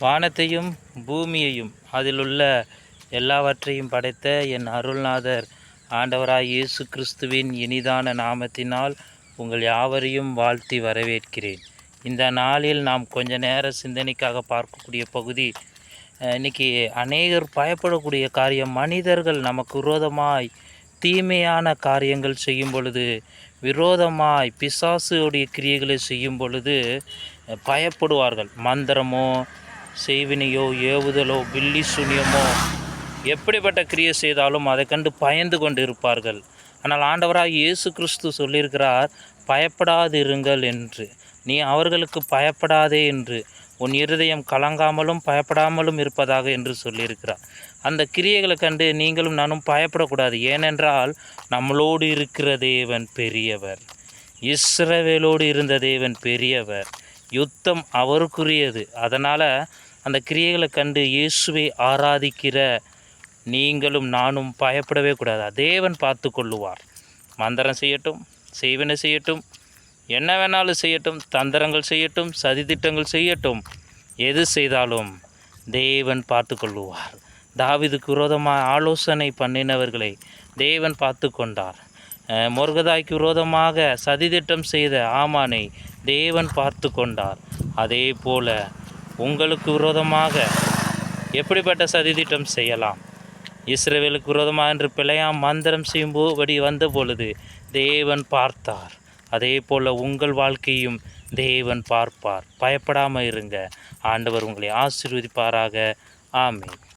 வானத்தையும் பூமியையும் அதிலுள்ள எல்லாவற்றையும் படைத்த என் அருள்நாதர் ஆண்டவராய் இயேசு கிறிஸ்துவின் இனிதான நாமத்தினால் உங்கள் யாவரையும் வாழ்த்தி வரவேற்கிறேன். இந்த நாளில் நாம் கொஞ்ச நேர சிந்தனைக்காக பார்க்கக்கூடிய பகுதி, இன்றைக்கி அநேகர் பயப்படக்கூடிய காரியம், மனிதர்கள் நமக்கு விரோதமாய் தீமையான காரியங்கள் செய்யும் பொழுது, விரோதமாய் பிசாசுடைய கிரியைகளை செய்யும் பொழுது பயப்படுவார்கள். மந்திரமோ செய்வினையோ ஏவுதலோ பில்லி சூனியமோ எப்படிப்பட்ட கிரியை செய்தாலும் அதை கண்டு பயந்து கொண்டு இருப்பார்கள். ஆனால் ஆண்டவராக இயேசு கிறிஸ்து சொல்லியிருக்கிறார், பயப்படாதிருங்கள் என்று. நீ அவர்களுக்கு பயப்படாதே என்று, உன் இருதயம் கலங்காமலும் பயப்படாமலும் இருப்பதாக என்று சொல்லியிருக்கிறார். அந்த கிரியைகளை கண்டு நீங்களும் நானும் பயப்படக்கூடாது. ஏனென்றால் நம்மளோடு இருக்கிற தேவன் பெரியவர். இஸ்ரவேலோடு இருந்த தேவன் பெரியவர். யுத்தம் அவருக்குரியது. அதனால் அந்த கிரியைகளை கண்டு இயேசுவை ஆராதிக்கிற நீங்களும் நானும் பயப்படவே கூடாது. தேவன் பார்த்து கொள்ளுவார். மந்திரம் செய்யட்டும், செய்வினை செய்யட்டும், என்ன வேணாலும் செய்யட்டும், தந்திரங்கள் செய்யட்டும், சதித்திட்டங்கள் செய்யட்டும், எது செய்தாலும் தேவன் பார்த்து கொள்ளுவார். தாவீதுக்கு விரோதமாக ஆலோசனை பண்ணினவர்களை தேவன் பார்த்து கொண்டார். மொர்தெகாய்க்கு விரோதமாக சதித்திட்டம் செய்த ஆமானை தேவன் பார்த்து கொண்டார். அதே போல உங்களுக்கு விரோதமாக எப்படிப்பட்ட சதித்திட்டம் செய்யலாம்? இஸ்ரவேலுக்கு விரோதமாக என்று பிழையாம் மந்திரம் செய்யும்படி வந்த பொழுது தேவன் பார்த்தார். அதே போல் உங்கள் வாழ்க்கையும் தேவன் பார்ப்பார். பயப்படாமல் இருங்க. ஆண்டவர் உங்களை ஆசீர்வதிப்பாராக. ஆமென்.